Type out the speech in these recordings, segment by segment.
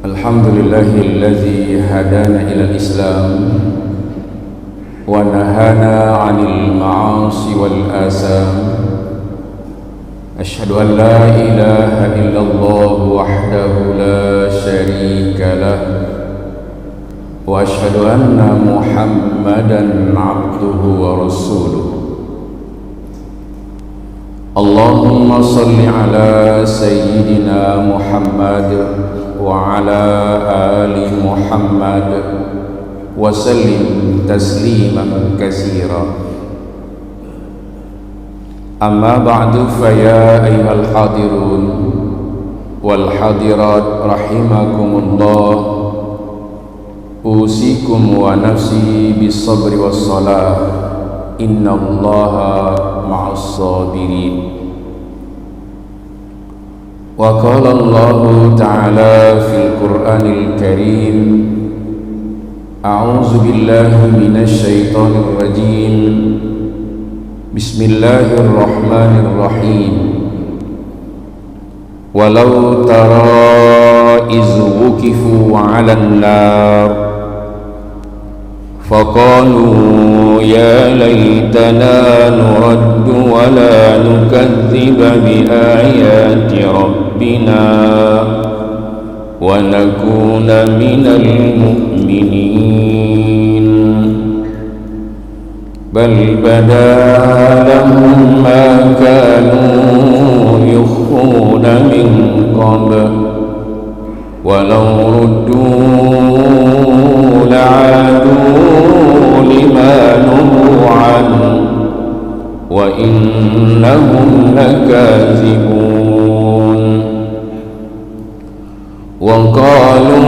الحمد لله الذي هدانا إلى الإسلام ونهانا عن المعاصي والآثام. أشهد أن لا إله إلا الله وحده لا شريك له، وأشهد أن محمدا عبده ورسوله. اللهم صل على سيدنا محمد وعلى آل محمد وسلم تسليما كثيرا. أما بعد، فيا أيها الحاضرون والحاضرات رحمكم الله، أوصيكم ونفسي بالصبر والصلاة، إن الله مع الصابرين. وقال الله تعالى في القرآن الكريم: أعوذ بالله من الشيطان الرجيم، بسم الله الرحمن الرحيم. ولو ترى إذ وقفوا على النار فقالوا يا ليتنا نرد ولا نكذب بآيات ربنا ونكون من المؤمنين، بل بدا لهم ما كانوا يخفون من قبل ولو ردوا لعادوا لما نهوا عنه وإنهم لكاذبون. وقالوا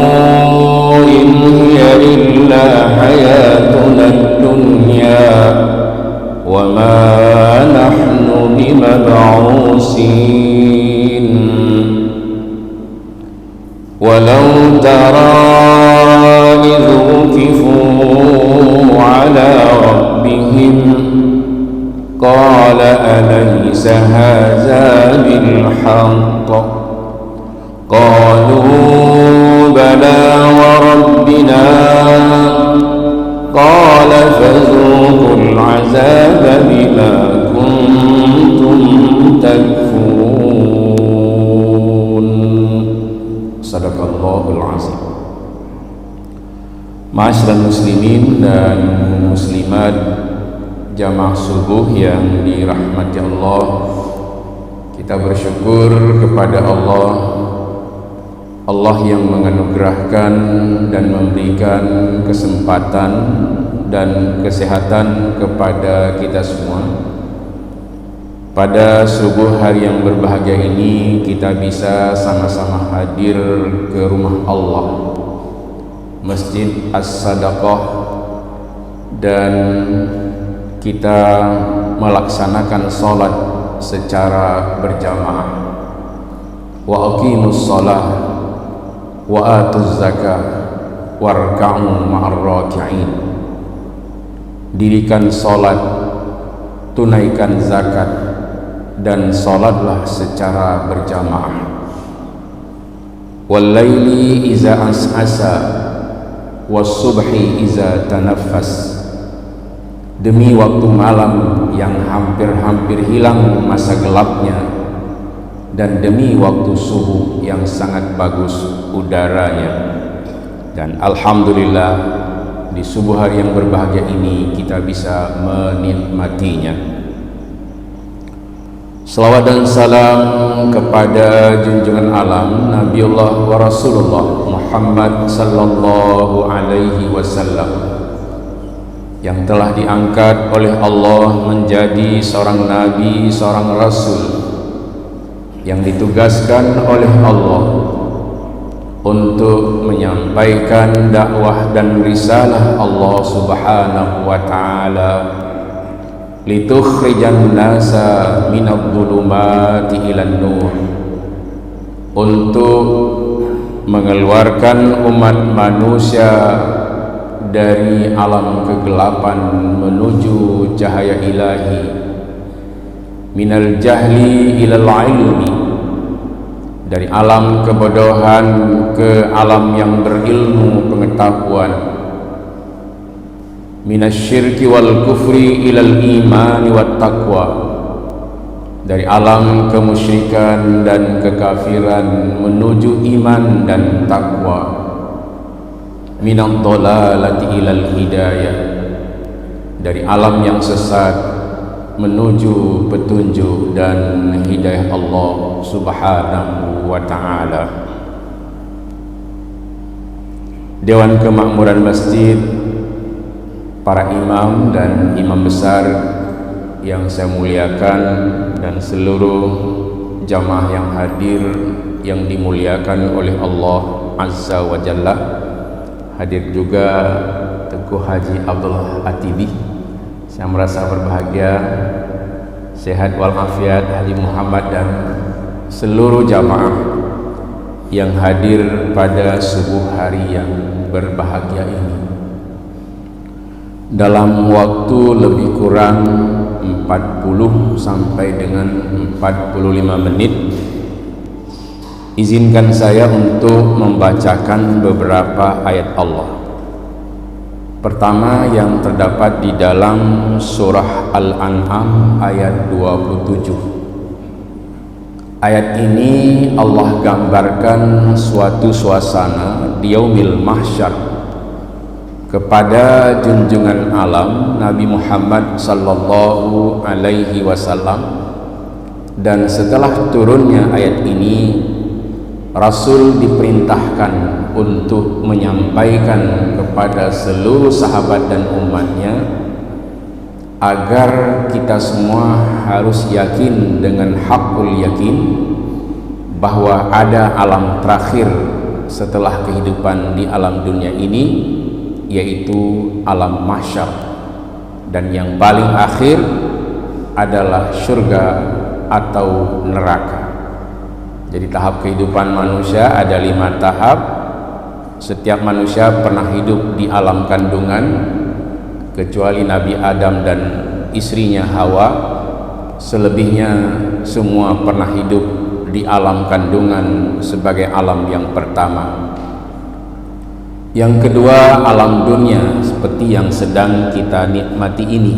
إن هي إلا حياتنا الدنيا وما نحن بمبعوثين. ولو ترى إذ وقفوا على ربهم قال أليس هذا بالحق؟ قالوا بلى وربنا. قال فذوقوا العذاب بما كنتم تكفرون. Sadaqallahul azim. Ma'asyiral muslimin dan muslimat jamaah subuh yang dirahmati Allah, kita bersyukur kepada Allah yang menganugerahkan dan memberikan kesempatan dan kesehatan kepada kita semua. Pada subuh hari yang berbahagia ini, kita bisa sama-sama hadir ke rumah Allah, Masjid As-Sadaqah, dan kita melaksanakan sholat secara berjamaah. Wa aqimus sholah wa atuz zakah warka'u ma'ar raki'in. Dirikan sholat, tunaikan zakat, dan sholatlah secara berjamaah. Wallaili iza as'asa was-subhi iza tanaffas. Demi waktu malam yang hampir-hampir hilang masa gelapnya, dan demi waktu subuh yang sangat bagus udaranya. Dan alhamdulillah, di subuh hari yang berbahagia ini kita bisa menikmatinya. Salawat dan salam kepada junjungan alam Nabiullah wa Rasulullah Muhammad sallallahu alaihi wasallam, yang telah diangkat oleh Allah menjadi seorang nabi, seorang rasul, yang ditugaskan oleh Allah untuk menyampaikan dakwah dan risalah Allah subhanahu wa ta'ala, litukhrijan nasa minadh-dhulumati ilan nur, untuk mengeluarkan umat manusia dari alam kegelapan menuju cahaya ilahi, minal jahli ilal ilmi, dari alam kebodohan ke alam yang berilmu pengetahuan, minasyirki wal kufri ilal imani wat taqwa, dari alam kemusyrikan dan kekafiran menuju iman dan takwa, minad dhalalati ilal hidayah, dari alam yang sesat menuju petunjuk dan hidayah Allah Subhanahu wa ta'ala. Dewan Kemakmuran Masjid, para imam dan imam besar yang saya muliakan, dan seluruh jamaah yang hadir yang dimuliakan oleh Allah Azza wa Jalla. Hadir juga Tengku Haji Abdullah Atibi. Saya merasa berbahagia, sehat walafiat Haji Muhammad dan seluruh jamaah yang hadir pada subuh hari yang berbahagia ini. Dalam waktu lebih kurang 40 sampai dengan 45 menit, izinkan saya untuk membacakan beberapa ayat Allah. Pertama yang terdapat di dalam surah Al-An'am ayat 27. Ayat ini Allah gambarkan suatu suasana di yaumil mahsyar kepada junjungan alam Nabi Muhammad sallallahu alaihi wasallam. Dan setelah turunnya ayat ini, Rasul diperintahkan untuk menyampaikan kepada seluruh sahabat dan umatnya agar kita semua harus yakin dengan hakul yakin bahwa ada alam terakhir setelah kehidupan di alam dunia ini, yaitu alam mahsyar, dan yang paling akhir adalah surga atau neraka. Jadi tahap kehidupan manusia ada 5 tahap. Setiap manusia pernah hidup di alam kandungan kecuali Nabi Adam dan istrinya Hawa. Selebihnya semua pernah hidup di alam kandungan sebagai alam yang pertama. Yang kedua, alam dunia seperti yang sedang kita nikmati ini.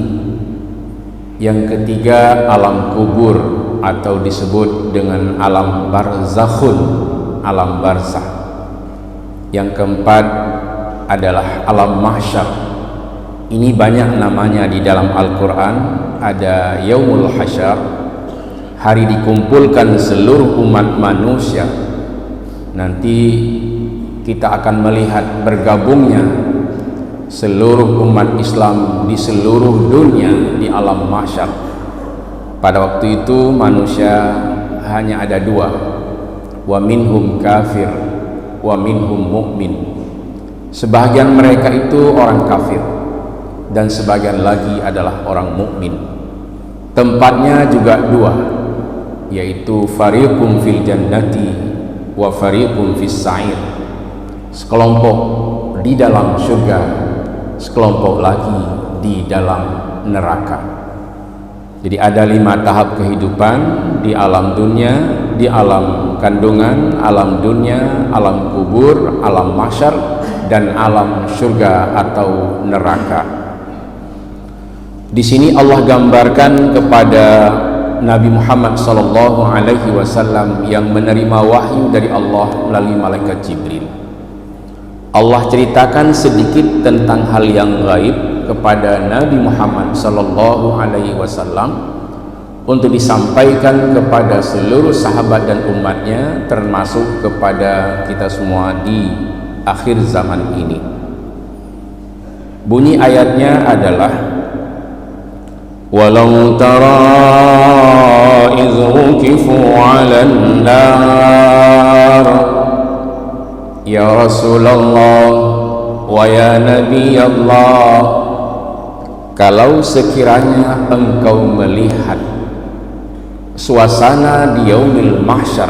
Yang ketiga, alam kubur atau disebut dengan alam barzakhun, alam barzakh. Yang keempat adalah alam mahsyar. Ini banyak namanya di dalam Al-Quran. Ada Yaumul Hasyar, hari dikumpulkan seluruh umat manusia. Nanti kita akan melihat bergabungnya seluruh umat Islam di seluruh dunia di alam mahsyar. Pada waktu itu manusia hanya ada 2, wa minhum kafir wa minhum mu'min. Sebagian mereka itu orang kafir dan sebagian lagi adalah orang mukmin. Tempatnya juga 2, yaitu fariqum fil jannati wa fariqum fis sa'ir. Sekelompok di dalam surga, sekelompok lagi di dalam neraka. Jadi ada 5 tahap kehidupan di alam dunia, di alam kandungan, alam dunia, alam kubur, alam mahsyar, dan alam surga atau neraka. Di sini Allah gambarkan kepada Nabi Muhammad sallallahu alaihi wasallam yang menerima wahyu dari Allah melalui malaikat Jibril. Allah ceritakan sedikit tentang hal yang gaib kepada Nabi Muhammad sallallahu alaihi wasallam untuk disampaikan kepada seluruh sahabat dan umatnya, termasuk kepada kita semua di akhir zaman ini. Bunyi ayatnya adalah walau tara idh wuqifu 'alan nar ya Rasulullah wa ya Nabi Allah, kalau sekiranya engkau melihat suasana di yaumil mahsyar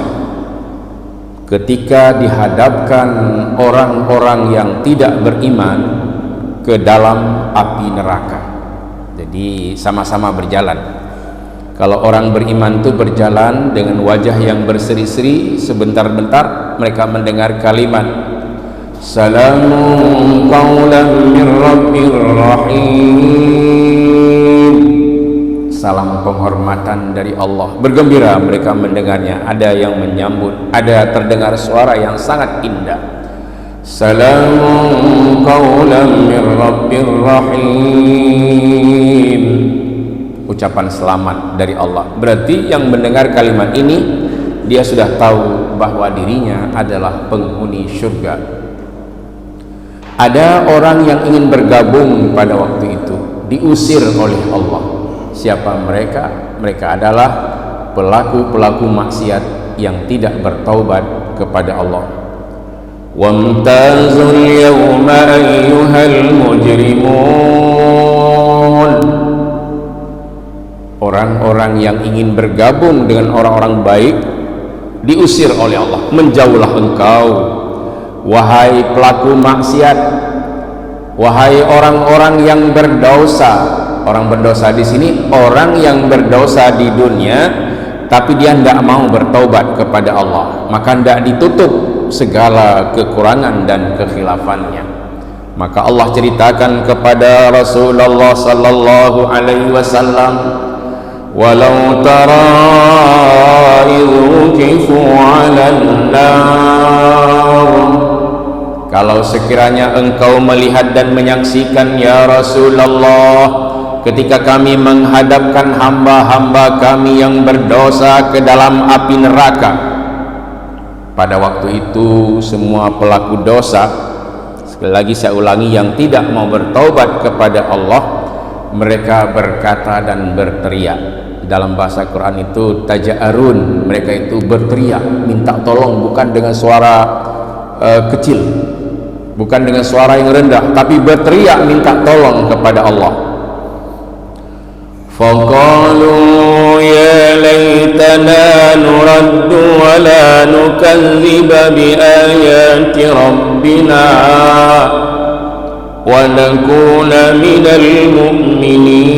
ketika dihadapkan orang-orang yang tidak beriman ke dalam api neraka. Jadi sama-sama berjalan. Kalau orang beriman itu berjalan dengan wajah yang berseri-seri, sebentar-bentar mereka mendengar kalimat Salamun qawlan min rabbir rahim, salam penghormatan dari Allah. Bergembira mereka mendengarnya, ada yang menyambut, ada terdengar suara yang sangat indah. Salamun qawlan min rabbir rahim, ucapan selamat dari Allah. Berarti yang mendengar kalimat ini dia sudah tahu bahwa dirinya adalah penghuni surga. Ada orang yang ingin bergabung pada waktu itu, diusir oleh Allah. Siapa mereka? Mereka adalah pelaku-pelaku maksiat yang tidak bertaubat kepada Allah. Wamtazul yawma ayyuhal mujrimun, orang-orang yang ingin bergabung dengan orang-orang baik diusir oleh Allah. Menjauhlah engkau, wahai pelaku maksiat, wahai orang-orang yang berdosa. Orang berdosa di sini orang yang berdosa di dunia tapi dia tidak mau bertaubat kepada Allah, maka tidak ditutup segala kekurangan dan kekhilafannya. Maka Allah ceritakan kepada Rasulullah sallallahu alaihi wasallam, walau tara idh kifu 'alan nar, kalau sekiranya engkau melihat dan menyaksikan ya Rasulullah ketika kami menghadapkan hamba-hamba kami yang berdosa ke dalam api neraka. Pada waktu itu semua pelaku dosa, sekali lagi saya ulangi, yang tidak mau bertaubat kepada Allah, mereka berkata dan berteriak. Dalam bahasa Quran itu taja'arun, mereka itu berteriak minta tolong, bukan dengan suara kecil, bukan dengan suara yang rendah, tapi berteriak minta tolong kepada Allah. فقالوا يا ليتنا نرد ولا نكذب بآيات ربنا ونكون من المؤمنين.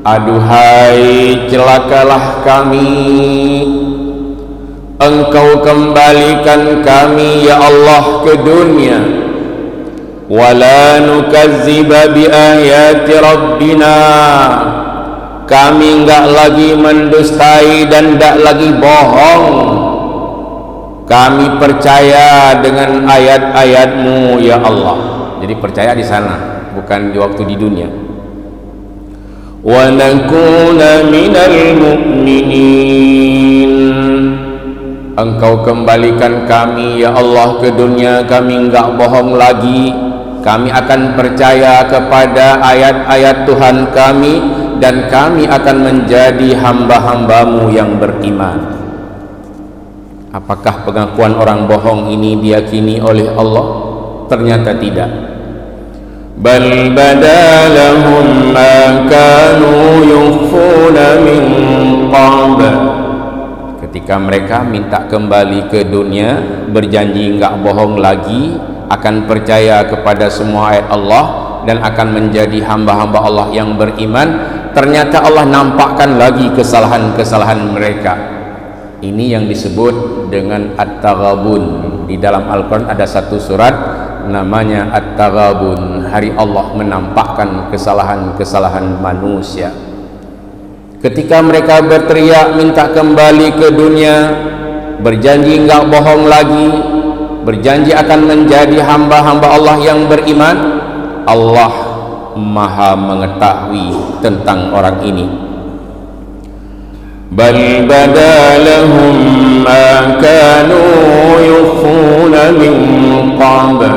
Aduhai celakalah kami, Engkau kembalikan kami ya Allah ke dunia, wala nukazziba bi ayati rabbina, kami enggak lagi mendustai dan enggak lagi bohong, kami percaya dengan ayat-ayatmu ya Allah. Jadi percaya di sana, bukan di waktu di dunia. Wa nakuna minal mu'minin, Engkau kembalikan kami ya Allah ke dunia, kami enggak bohong lagi, kami akan percaya kepada ayat-ayat Tuhan kami dan kami akan menjadi hamba-hambamu yang beriman. Apakah pengakuan orang bohong ini diyakini oleh Allah? Ternyata tidak. Bal badalahum ma kanu yukhfuna min qabl, ketika mereka minta kembali ke dunia, berjanji enggak bohong lagi, akan percaya kepada semua ayat Allah dan akan menjadi hamba-hamba Allah yang beriman, ternyata Allah nampakkan lagi kesalahan-kesalahan mereka. Ini yang disebut dengan At-Taghabun. Di dalam Al-Quran ada satu surat namanya At-Taghabun, hari Allah menampakkan kesalahan-kesalahan manusia. Ketika mereka berteriak minta kembali ke dunia, berjanji enggak bohong lagi, berjanji akan menjadi hamba-hamba Allah yang beriman, Allah maha mengetahui tentang orang ini. Bal badalahum ma kanu yukhfuna min qabl,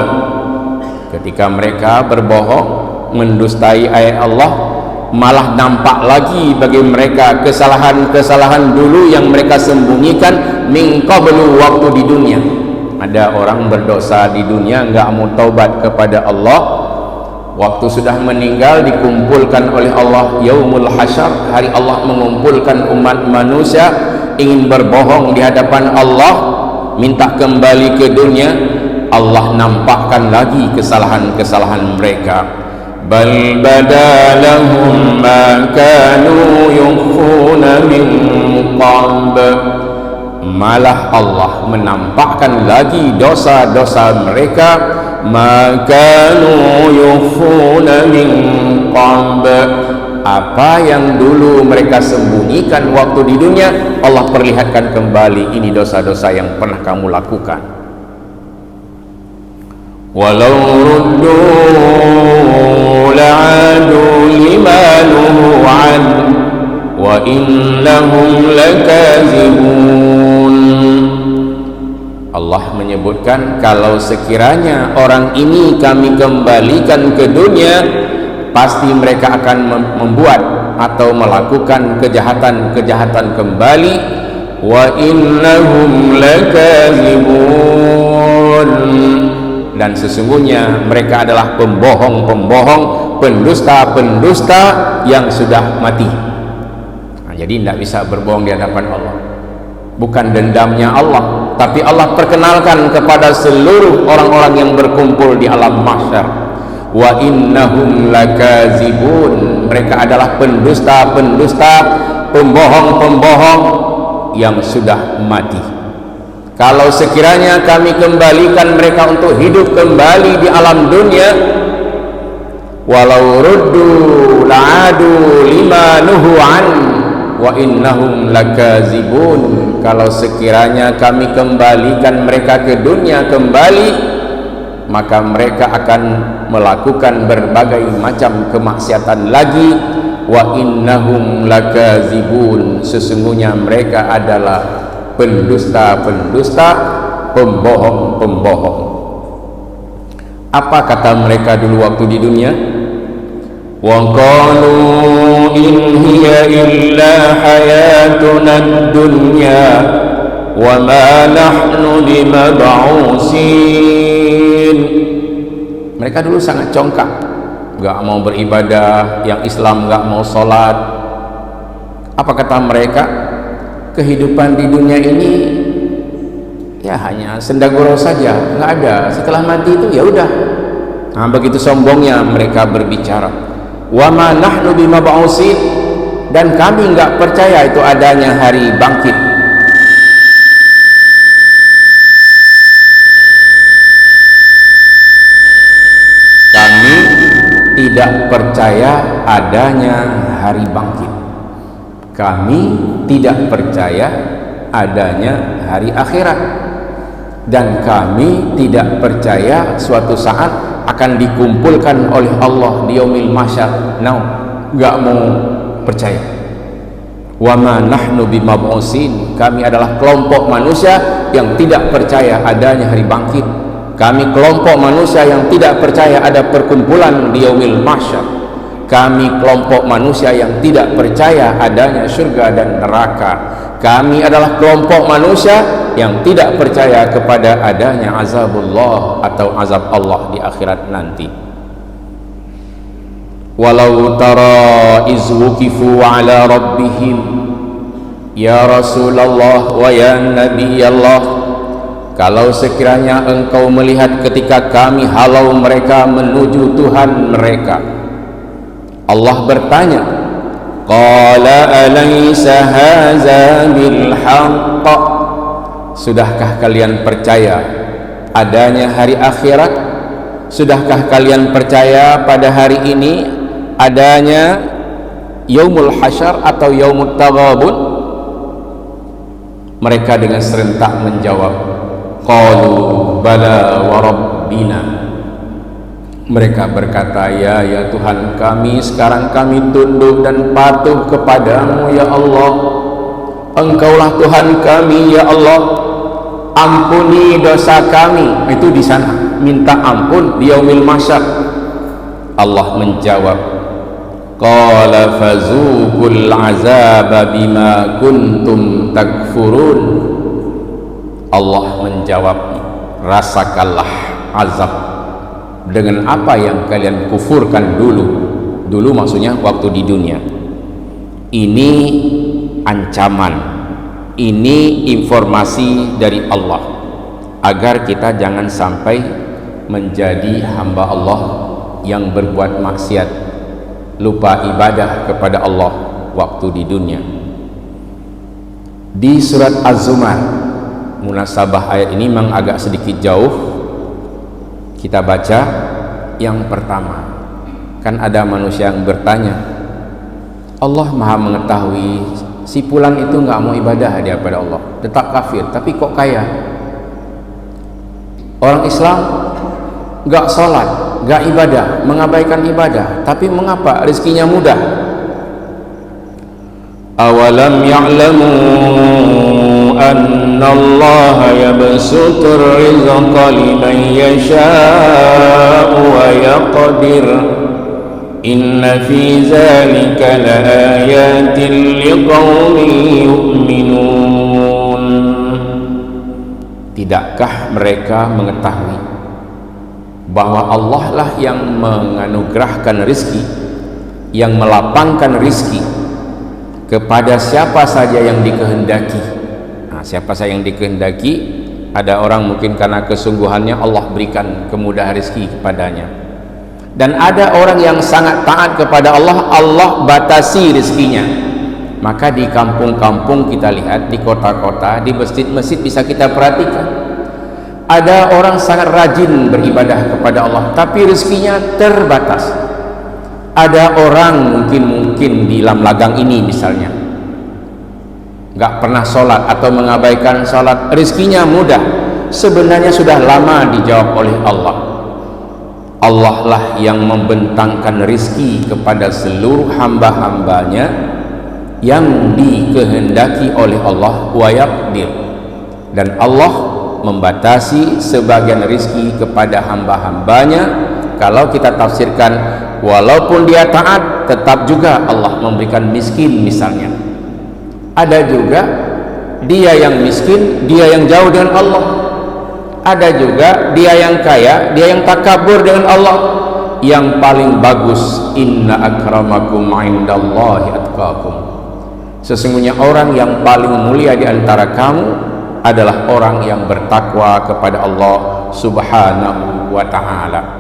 ketika mereka berbohong, mendustai ayat Allah, malah nampak lagi bagi mereka kesalahan-kesalahan dulu yang mereka sembunyikan min qablu, waktu di dunia. Ada orang berdosa di dunia enggak mau taubat kepada Allah, waktu sudah meninggal dikumpulkan oleh Allah yaumul hasyar, hari Allah mengumpulkan umat manusia, ingin berbohong di hadapan Allah, minta kembali ke dunia, Allah nampakkan lagi kesalahan-kesalahan mereka. bal badalahum ma kanu yukhfuna min qabl. Malah Allah menampakkan lagi dosa-dosa mereka, ma kanu yukhfuna min qabl, apa yang dulu mereka sembunyikan waktu di dunia, Allah perlihatkan kembali, ini dosa-dosa yang pernah kamu lakukan. Walau ruddu la'adu lima nuhu an wa innahum lakazibun. Allah menyebutkan kalau sekiranya orang ini kami kembalikan ke dunia, pasti mereka akan membuat atau melakukan kejahatan-kejahatan kembali. Wa innahum lakazibun, dan sesungguhnya mereka adalah pembohong-pembohong, pendusta-pendusta yang sudah mati. Nah, jadi tidak bisa berbohong di hadapan Allah. Bukan dendamnya Allah, tapi Allah perkenalkan kepada seluruh orang-orang yang berkumpul di alam mahsyar, wa innahum lakazibun, mereka adalah pendusta-pendusta, pembohong-pembohong yang sudah mati. Kalau sekiranya kami kembalikan mereka untuk hidup kembali di alam dunia, walau ruddu la'adu lima nuhu an wa innahum lakazibun, kalau sekiranya kami kembalikan mereka ke dunia kembali, maka mereka akan melakukan berbagai macam kemaksiatan lagi. Wa innahum lakazibun, sesungguhnya mereka adalah pendusta-pendusta, pembohong-pembohong. Apa kata mereka dulu waktu di dunia? Wa qalu in hiya illa hayatuna ad-dunya wa ma nahnu bimab'usin. Mereka dulu sangat congkak, gak mau beribadah, yang Islam gak mau sholat. Apa kata mereka? Kehidupan di dunia ini ya hanya senda gurau saja, nggak ada. Setelah mati itu ya udah. Nah, begitu sombongnya mereka berbicara. Wa ma nahnu bimab'usin, dan kami nggak percaya itu adanya hari bangkit. Kami tidak percaya adanya hari bangkit. Kami tidak percaya adanya hari akhirat, dan kami tidak percaya suatu saat akan dikumpulkan oleh Allah di yaumil mahsyar. Nggak mau percaya. Wa ma nahnu bimab'usin, kami adalah kelompok manusia yang tidak percaya adanya hari bangkit. Kami kelompok manusia yang tidak percaya ada perkumpulan di yaumil mahsyar. Kami kelompok manusia yang tidak percaya adanya surga dan neraka. Kami adalah kelompok manusia yang tidak percaya kepada adanya azabullah atau azab Allah di akhirat nanti. Walau tara iz wuqifu ala rabbihim ya Rasulullah wa ya Nabi Allah, kalau sekiranya engkau melihat ketika kami halau mereka menuju Tuhan mereka, Allah bertanya, qala alaysa hadza bil haqq, sudahkah kalian percaya adanya hari akhirat? Sudahkah kalian percaya pada hari ini adanya yaumul hasyar atau yaumut taghabun? Mereka dengan serentak menjawab, qalu bala wa rabbina. Mereka berkata, ya Tuhan kami, sekarang kami tunduk dan patuh kepadamu ya Allah. Engkaulah Tuhan kami ya Allah, ampuni dosa kami. Itu di sana minta ampun di yaumil mahsyar. Allah menjawab, qala fazuqul azaba bima kuntum takfurun. Allah menjawab, rasakanlah azab dengan apa yang kalian kufurkan dulu. Dulu maksudnya waktu di dunia. Ini ancaman, ini informasi dari Allah agar kita jangan sampai menjadi hamba Allah yang berbuat maksiat, lupa ibadah kepada Allah waktu di dunia. Di surat Az-Zumar, munasabah ayat ini memang agak sedikit jauh. Kita baca yang pertama. Kan ada manusia yang bertanya, Allah maha mengetahui si fulan itu nggak mau ibadah dia pada Allah, tetap kafir, tapi kok kaya. Orang Islam nggak sholat, nggak ibadah, mengabaikan ibadah, tapi mengapa rezekinya mudah? Awalam ya'lamu anna Allah yabsutur rizqa liman yasha'u wa yaqdir inna fi zalika laayatin liqaumin yu'minun. Tidakkah mereka mengetahui bahwa Allah lah yang menganugerahkan rizki, yang melapangkan rizki kepada siapa saja yang dikehendaki. Nah, siapa saja yang dikehendaki, ada orang mungkin karena kesungguhannya Allah berikan kemudahan rizki kepadanya, dan ada orang yang sangat taat kepada Allah, Allah batasi rizkinya. Maka di kampung-kampung kita lihat, di kota-kota, di masjid-masjid bisa kita perhatikan, ada orang sangat rajin beribadah kepada Allah, tapi rezekinya terbatas. Ada orang mungkin di Lamlagang ini misalnya nggak pernah sholat atau mengabaikan sholat, rezekinya mudah, sebenarnya sudah lama dijawab oleh Allah. Allah lah yang membentangkan rizki kepada seluruh hamba-hambanya yang dikehendaki oleh Allah, wa yaqdir, dan Allah membatasi sebagian rizki kepada hamba-hambanya. Kalau kita tafsirkan, walaupun dia taat, tetap juga Allah memberikan miskin misalnya. Ada juga dia yang miskin, dia yang jauh dengan Allah. Ada juga dia yang kaya, dia yang takabur dengan Allah. Yang paling bagus, inna akramakum indallahi atqakum, sesungguhnya orang yang paling mulia di antara kamu adalah orang yang bertakwa kepada Allah subhanahu wa ta'ala.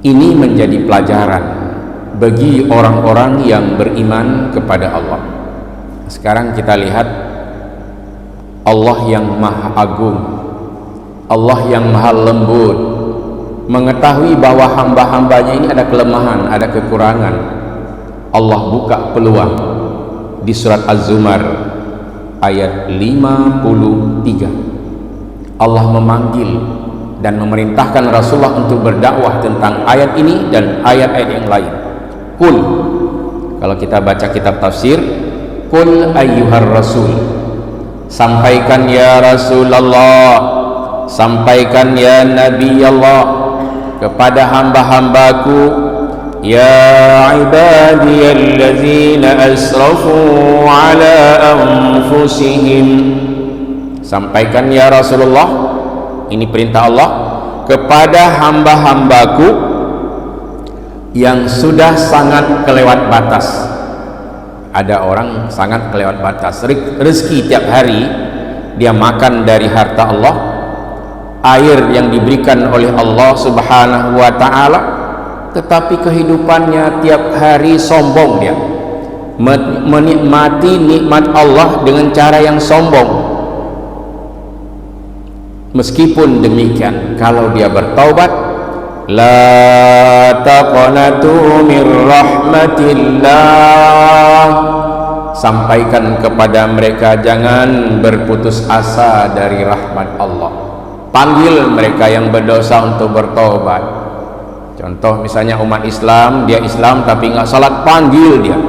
Ini menjadi pelajaran bagi orang-orang yang beriman kepada Allah. Sekarang kita lihat Allah yang maha agung, Allah yang maha lembut, mengetahui bahwa hamba-hambanya ini ada kelemahan, ada kekurangan. Allah buka peluang di surat Az-Zumar ayat 53. Allah memanggil dan memerintahkan Rasulullah untuk berdakwah tentang ayat ini dan ayat-ayat yang lain. Qul, kalau kita baca kitab tafsir, qul ayyuhar rasul, sampaikan ya Rasulullah, sampaikan ya Nabi Allah kepada hamba-hambaku, ya ibadiyallazina asrafu ala anfusihim, sampaikan ya Rasulullah, ini perintah Allah kepada hamba-hambaku yang sudah sangat kelewat batas. Ada orang sangat kelewat batas, rezeki tiap hari dia makan dari harta Allah, air yang diberikan oleh Allah subhanahu wa ta'ala, tetapi kehidupannya tiap hari sombong, dia menikmati nikmat Allah dengan cara yang sombong. Meskipun demikian, kalau dia bertaubat, la taqnatu min rahmatillah, sampaikan kepada mereka jangan berputus asa dari rahmat Allah. Panggil mereka yang berdosa untuk bertaubat. Contoh misalnya umat Islam, dia Islam tapi nggak salat, panggil dia,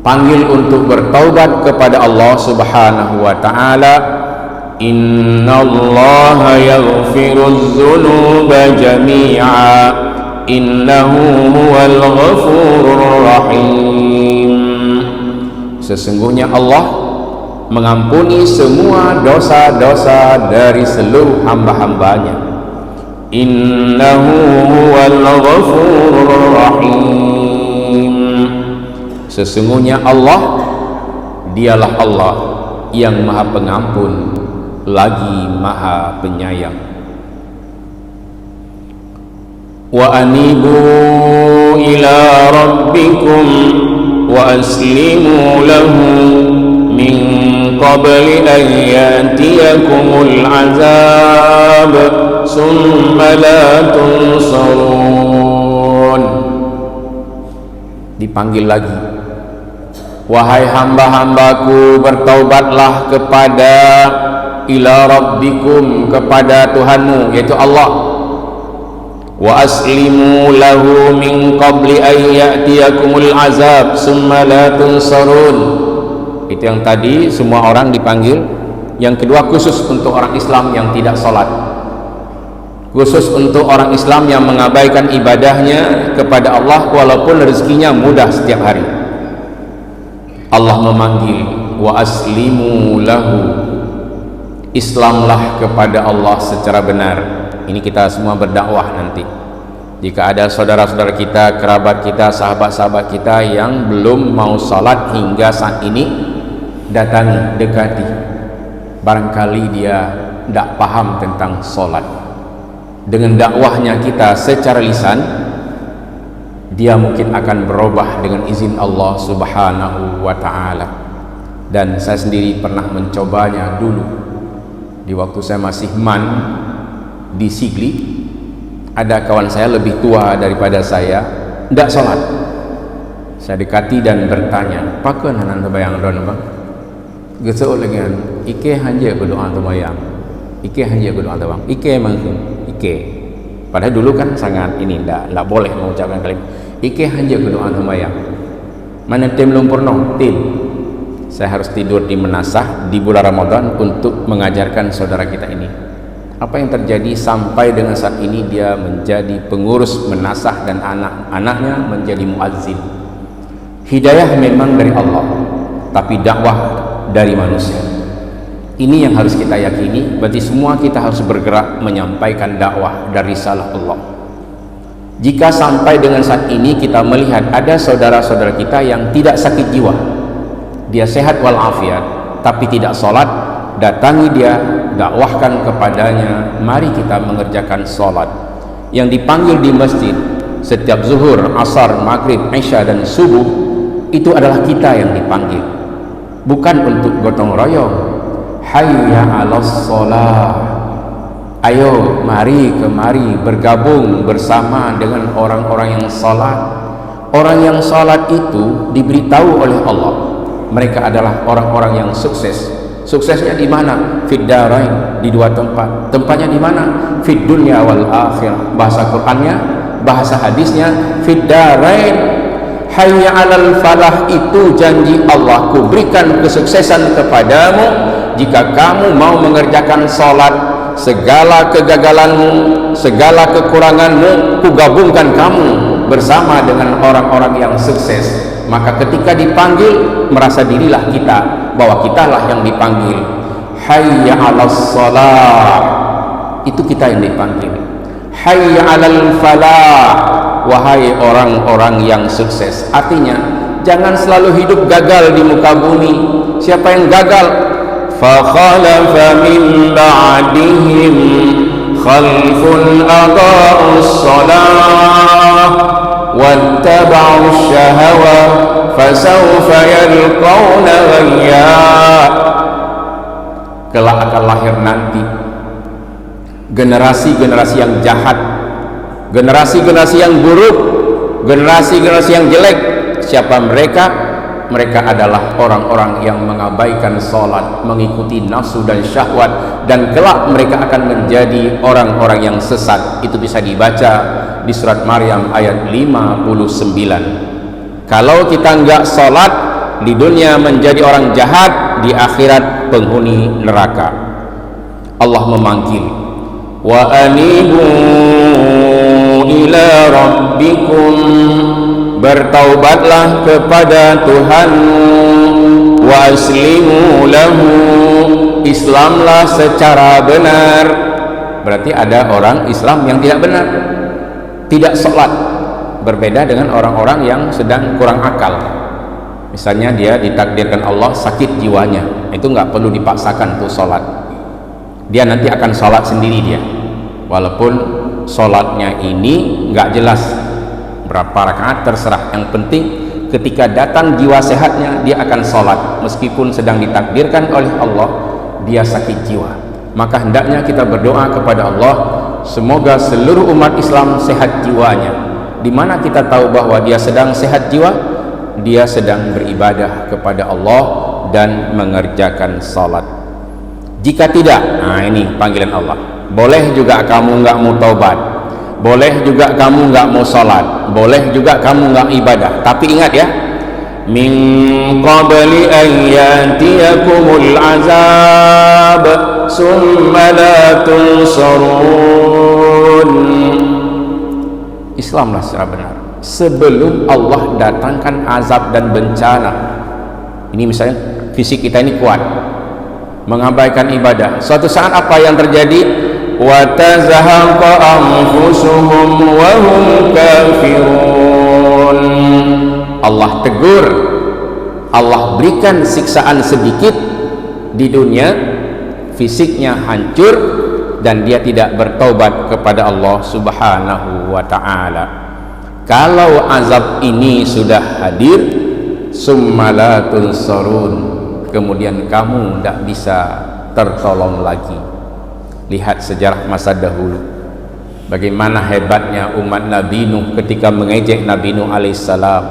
panggil untuk bertaubat kepada Allah subhanahu wa ta'ala. Innallaha yaghfiruz dzunuba jami'a innahu huwal ghafurur rahim, sesungguhnya Allah mengampuni semua dosa-dosa dari seluruh hamba-hambanya. Innahu huwal ghafurur rahim, sesungguhnya Allah dialah Allah yang maha pengampun lagi maha penyayang. wa anibu ila rabbikum wa aslimu lahu min qabli an yatiyakumul azab summa la tunsarun. Dipanggil lagi, wahai hamba-hambaku, bertaubatlah kepada ila rabbikum, kepada Tuhanmu yaitu Allah, wa aslimu lahu min qabli an ya'tiyakumul azab summa la tunsarun. Itu yang tadi semua orang dipanggil. Yang kedua khusus untuk orang Islam yang tidak sholat, khusus untuk orang Islam yang mengabaikan ibadahnya kepada Allah walaupun rezekinya mudah setiap hari. Allah memanggil, wa aslimu lahu, Islamlah kepada Allah secara benar. Ini kita semua berdakwah nanti. Jika ada saudara-saudara kita, kerabat kita, sahabat-sahabat kita yang belum mau salat hingga saat ini, datangi, dekati. Barangkali dia tidak paham tentang salat. Dengan dakwahnya kita secara lisan, dia mungkin akan berubah dengan izin Allah Subhanahu wa ta'ala. Dan saya sendiri pernah mencobanya dulu di waktu saya masih di Sigli. Ada kawan saya lebih tua daripada saya, tidak sholat. Saya dekati dan bertanya, "Pakun hanan terbayang don bang?" Gesok lagi kan, "Ike hanya berdoa terbayang, Ike hanya berdoa terbayang, Ike maksud Ike." Padahal dulu kan sangat ini, tidak boleh mengucapkan kalimat Ike hanya berdoa terbayang. Mana tim lumpurno tim. Saya harus tidur di Menasah di bulan Ramadan untuk mengajarkan saudara kita ini. Apa yang terjadi sampai dengan saat ini dia menjadi pengurus Menasah dan anak-anaknya menjadi muazzin. Hidayah memang dari Allah, tapi dakwah dari manusia. Ini yang harus kita yakini. Berarti semua kita harus bergerak menyampaikan dakwah dari risalah Allah. Jika sampai dengan saat ini kita melihat ada saudara-saudara kita yang tidak sakit jiwa, dia sehat walafiat tapi tidak sholat, datangi dia, dakwahkan kepadanya, mari kita mengerjakan sholat. Yang dipanggil di masjid setiap zuhur, asar, maghrib, isya dan subuh, itu adalah kita yang dipanggil, bukan untuk gotong royong. Hayya 'alas shalah, ayo mari kemari bergabung bersama dengan orang-orang yang salat. Orang yang salat itu diberitahu oleh Allah, mereka adalah orang-orang yang sukses. Suksesnya di mana? Fid darain, di dua tempat. Tempatnya di mana? Fid dunya wal akhirah. Bahasa Qur'annya, bahasa hadisnya fid darain. Hayya 'alal falah itu janji Allah, ku berikan kesuksesan kepadamu jika kamu mau mengerjakan salat. Segala kegagalanmu, segala kekuranganmu, ku gabungkan kamu bersama dengan orang-orang yang sukses. Maka ketika dipanggil, merasa dirilah kita bahwa kitalah yang dipanggil. Hayya 'alas shalah, itu kita yang dipanggil. Hayya 'alal falah, wahai orang-orang yang sukses. Artinya jangan selalu hidup gagal di muka bumi. Siapa yang gagal? Fa khalafa min ba'dihim khalfun adaa'us shalah wattaba'u syahawa fasawfa yalqawna ghayya. Kelak akan lahir nanti generasi-generasi yang jahat, generasi-generasi yang buruk, generasi-generasi yang jelek. Siapa mereka? Mereka adalah orang-orang yang mengabaikan sholat, mengikuti nafsu dan syahwat, dan kelak mereka akan menjadi orang-orang yang sesat. Itu bisa dibaca di surat Maryam ayat 59. Kalau kita enggak sholat di dunia menjadi orang jahat, di akhirat penghuni neraka. Allah memanggil, wa anibu ila rabbikum, bertaubatlah kepada Tuhanmu, wa aslimu lahu, Islamlah secara benar. Berarti ada orang Islam yang tidak benar, tidak sholat, berbeda dengan orang-orang yang sedang kurang akal. Misalnya dia ditakdirkan Allah sakit jiwanya, itu nggak perlu dipaksakan untuk sholat, dia nanti akan sholat sendiri dia, walaupun sholatnya ini nggak jelas berapa rakaat, terserah, yang penting ketika datang jiwa sehatnya dia akan sholat meskipun sedang ditakdirkan oleh Allah dia sakit jiwa. Maka hendaknya kita berdoa kepada Allah semoga seluruh umat Islam sehat jiwanya. Dimana kita tahu bahwa dia sedang sehat jiwa? Dia sedang beribadah kepada Allah dan mengerjakan salat. Jika tidak, nah ini panggilan Allah. Boleh juga kamu nggak mau taubat, boleh juga kamu nggak mau salat, boleh juga kamu nggak ibadah, tapi ingat ya, min qabli an yatiyakumul azab summa la tunsarun. Islamlah secara benar sebelum Allah datangkan azab dan bencana. Ini misalnya fisik kita ini kuat, mengabaikan ibadah, suatu saat apa yang terjadi? Wa tazahaqa anfusuhum wa hum kafirun. Allah tegur, Allah berikan siksaan sedikit di dunia, fisiknya hancur dan dia tidak bertaubat kepada Allah Subhanahu wa ta'ala. Kalau azab ini sudah hadir, summa la tunsarun, kemudian kamu tidak bisa tertolong lagi. Lihat sejarah masa dahulu, bagaimana hebatnya umat Nabi Nuh ketika mengejek Nabi Nuh alaihissalam.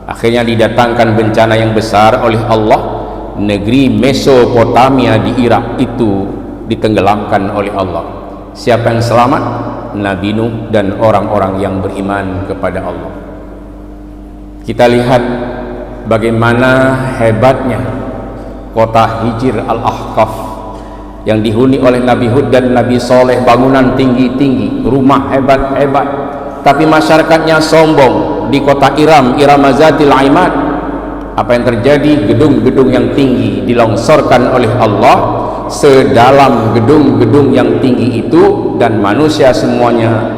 Akhirnya didatangkan bencana yang besar oleh Allah. Negeri Mesopotamia di Irak itu ditenggelamkan oleh Allah. Siapa yang selamat? Nabi Nuh dan orang-orang yang beriman kepada Allah. Kita lihat bagaimana hebatnya kota Hijr Al-Ahqaf yang dihuni oleh Nabi Hud dan Nabi Soleh, bangunan tinggi-tinggi, rumah hebat-hebat, tapi masyarakatnya sombong. Di kota Iramazatil Imad, apa yang terjadi? Gedung-gedung yang tinggi dilongsorkan oleh Allah sedalam gedung-gedung yang tinggi itu, dan manusia semuanya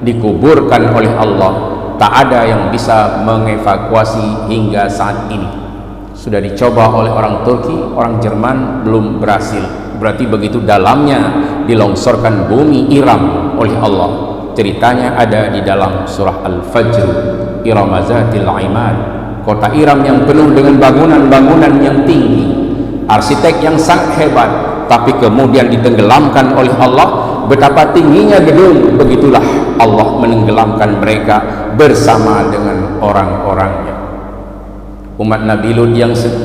dikuburkan oleh Allah. Tak ada yang bisa mengevakuasi hingga saat ini. Sudah dicoba oleh orang Turki, orang Jerman, belum berhasil. Berarti begitu dalamnya dilongsorkan bumi Iram oleh Allah. Ceritanya ada di dalam surah Al-Fajr, Iramazatil Imad, kota Iram yang penuh dengan bangunan-bangunan yang tinggi, arsitek yang sangat hebat, tapi kemudian ditenggelamkan oleh Allah. Betapa tingginya gedung, begitulah Allah menenggelamkan mereka bersama dengan orang-orangnya. Umat Nabi Lut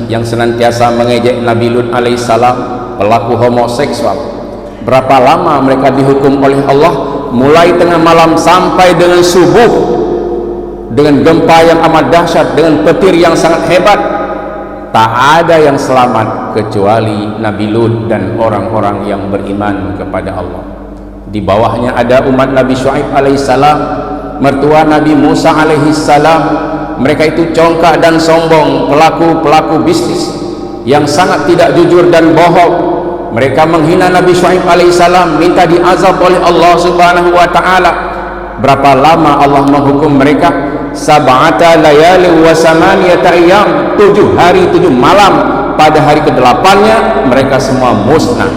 yang senantiasa mengejek Nabi Lut alaihissalam, pelaku homoseksual, berapa lama mereka dihukum oleh Allah? Mulai tengah malam sampai dengan subuh, dengan gempa yang amat dahsyat, dengan petir yang sangat hebat. Tak ada yang selamat kecuali Nabi Lut dan orang-orang yang beriman kepada Allah. Di bawahnya ada umat Nabi Syuaib alaihissalam, mertua Nabi Musa alaihissalam. Mereka itu congkak dan sombong, pelaku-pelaku bisnis yang sangat tidak jujur dan bohong. Mereka menghina Nabi Syuaib alaihissalam, minta diazab oleh Allah Subhanahu wa ta'ala. Berapa lama Allah menghukum mereka? Sab'ata layali wa samaniyata ayyam, 7 hari 7 malam. Pada hari ke-8-nya mereka semua musnah.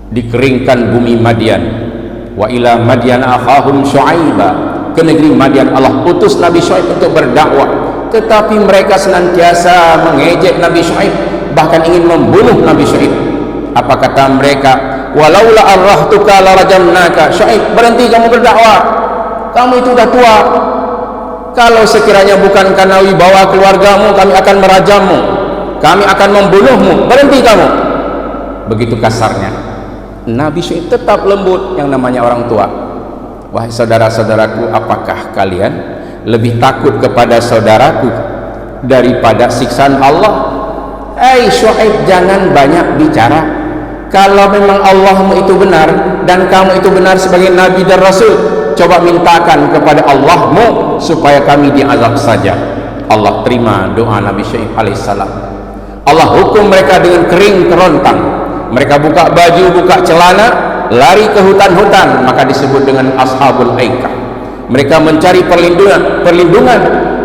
Dikeringkan bumi Madian. Wa ila Madian akhahum Syuaiba, ke negeri Madian Allah utus Nabi Syuaib untuk berdakwah, tetapi mereka senantiasa mengejek Nabi Syuaib, bahkan ingin membunuh Nabi Syuaib. Apa kata mereka? Walaula arrahtuka larajamnaka. Syuaib, berhenti kamu berdakwah, kamu itu sudah tua. Kalau sekiranya bukan karena wibawa keluargamu, kami akan merajammu, kami akan membunuhmu, berhenti kamu. Begitu kasarnya. Nabi Syuaib tetap lembut, yang namanya orang tua. Wahai saudara-saudaraku, apakah kalian lebih takut kepada saudaraku daripada siksaan Allah? Syuaib, jangan banyak bicara. Kalau memang Allahmu itu benar dan kamu itu benar sebagai Nabi dan Rasul, coba mintakan kepada Allahmu supaya kami diazab saja. Allah terima doa Nabi Syuaib alaihissalam. Allah hukum mereka dengan kering kerontang. Mereka buka baju, buka celana, lari ke hutan-hutan, maka disebut dengan ashabul aikah. Mereka mencari perlindungan,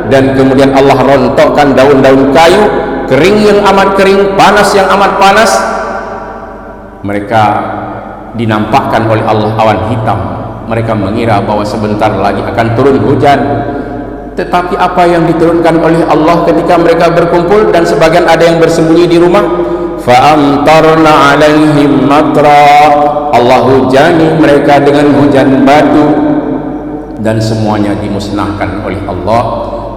dan kemudian Allah rontokkan daun-daun kayu, kering yang amat kering, panas yang amat panas. Mereka dinampakkan oleh Allah awan hitam, mereka mengira bahwa sebentar lagi akan turun hujan. Tetapi apa yang diturunkan oleh Allah ketika mereka berkumpul dan sebagian ada yang bersembunyi di rumah, fa'amtarna alaihim matra, Allah hujani mereka dengan hujan batu, dan semuanya dimusnahkan oleh Allah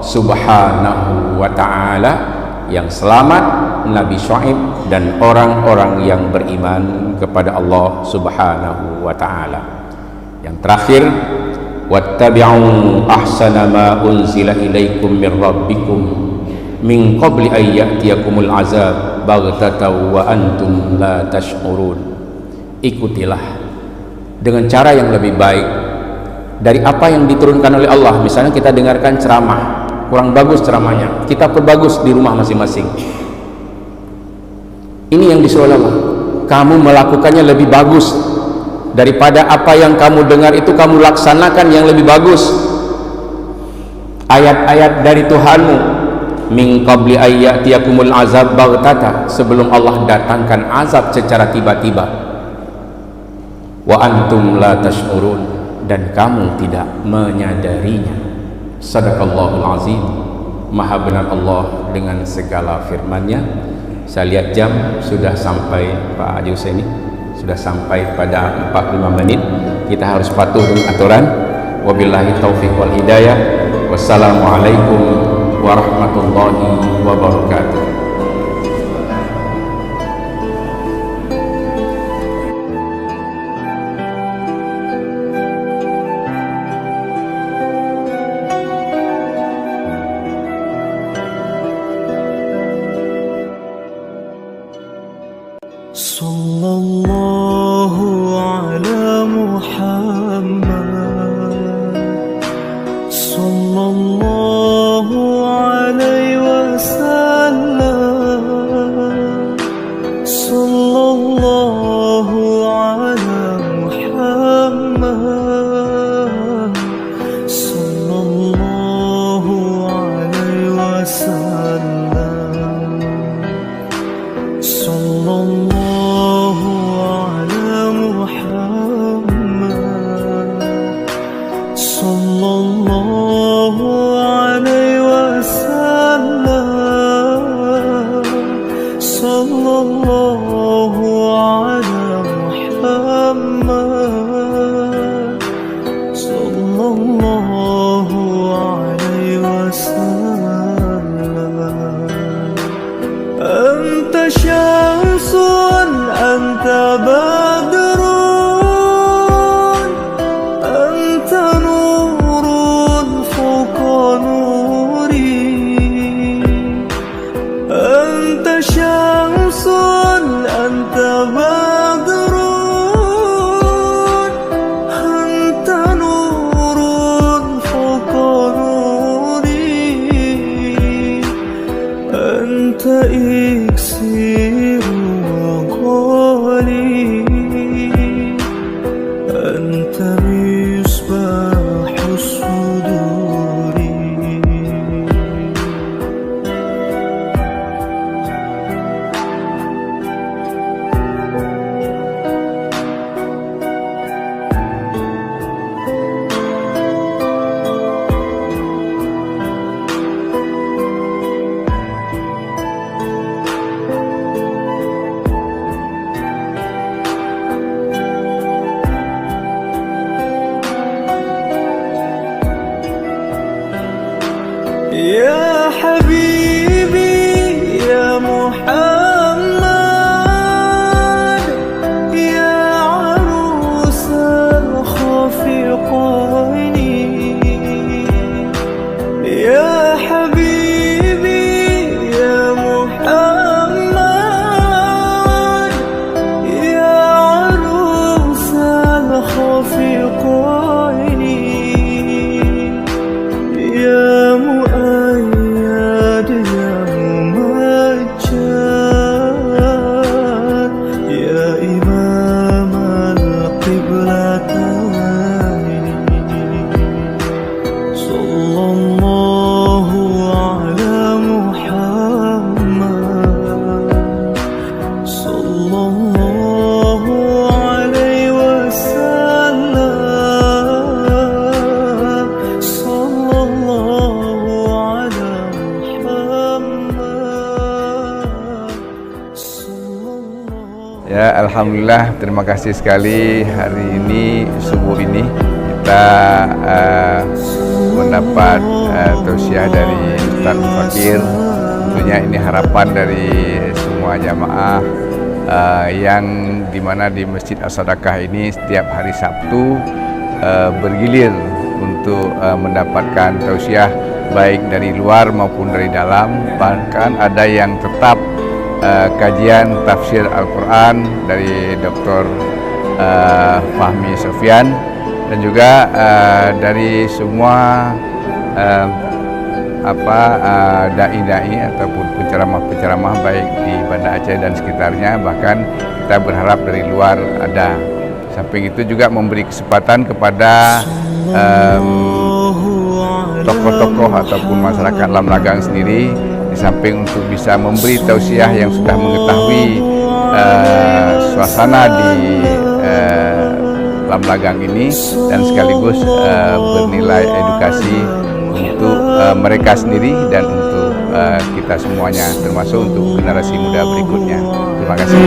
subhanahu wa ta'ala. Yang selamat Nabi Syuaib dan orang-orang yang beriman kepada Allah subhanahu wa ta'ala. Yang terakhir, wattabi'u ahsana ma unzila ilaikum min rabbikum min qabli an ya'tiyakumul azab baghtatan wa antum la tash'urun. Ikutilah dengan cara yang lebih baik dari apa yang diturunkan oleh Allah. Misalnya kita dengarkan ceramah, kurang bagus ceramahnya, kita perbagus di rumah masing-masing. Ini yang disuruh Allah, kamu melakukannya lebih bagus daripada apa yang kamu dengar itu, kamu laksanakan yang lebih bagus. Ayat-ayat dari Tuhanmu, min qabli ayyatiyakumul azab baghtata, sebelum Allah datangkan azab secara tiba-tiba, wa antum la tash'urun, dan kamu tidak menyadarinya. Sadaqallahul azim. Maha benar Allah dengan segala firman-Nya. Saya lihat jam sudah sampai, Pak Haji Husaini sudah sampai pada 45 menit. Kita harus patuh dengan aturan. Wabillahi taufiq wal hidayah. Wassalamualaikum warahmatullahi wabarakatuh. Sallallahu ala Muhammad, sallallahu alaihi wasallam, sallallahu ala Muhammad, sallallahu alaihi wasallam, sallallahu Anta syamsun, anta badrun, anta nurun fawqa nuri. Anta syamsun, anta badrun, anta nurun fawqa nuri. Anta iksir wa qali, anta misbahus suduri. Alhamdulillah, terima kasih sekali hari ini, subuh ini kita mendapat tausiah dari Ustaz Fakir. Tentunya ini harapan dari semua jamaah yang dimana di Masjid As-Sadaqah ini setiap hari Sabtu bergilir untuk mendapatkan tausiah baik dari luar maupun dari dalam. Bahkan ada yang tetap kajian tafsir Al-Quran dari Dr. Fahmi Sofyan, dan juga dari semua dai-dai ataupun penceramah-penceramah baik di Banda Aceh dan sekitarnya. Bahkan kita berharap dari luar ada. Samping itu juga memberi kesempatan kepada tokoh-tokoh ataupun masyarakat Lam Lagang sendiri, di samping untuk bisa memberi tausiah yang sudah mengetahui suasana di Lam Lagang ini, dan sekaligus bernilai edukasi untuk mereka sendiri dan untuk kita semuanya, termasuk untuk generasi muda berikutnya. Terima kasih.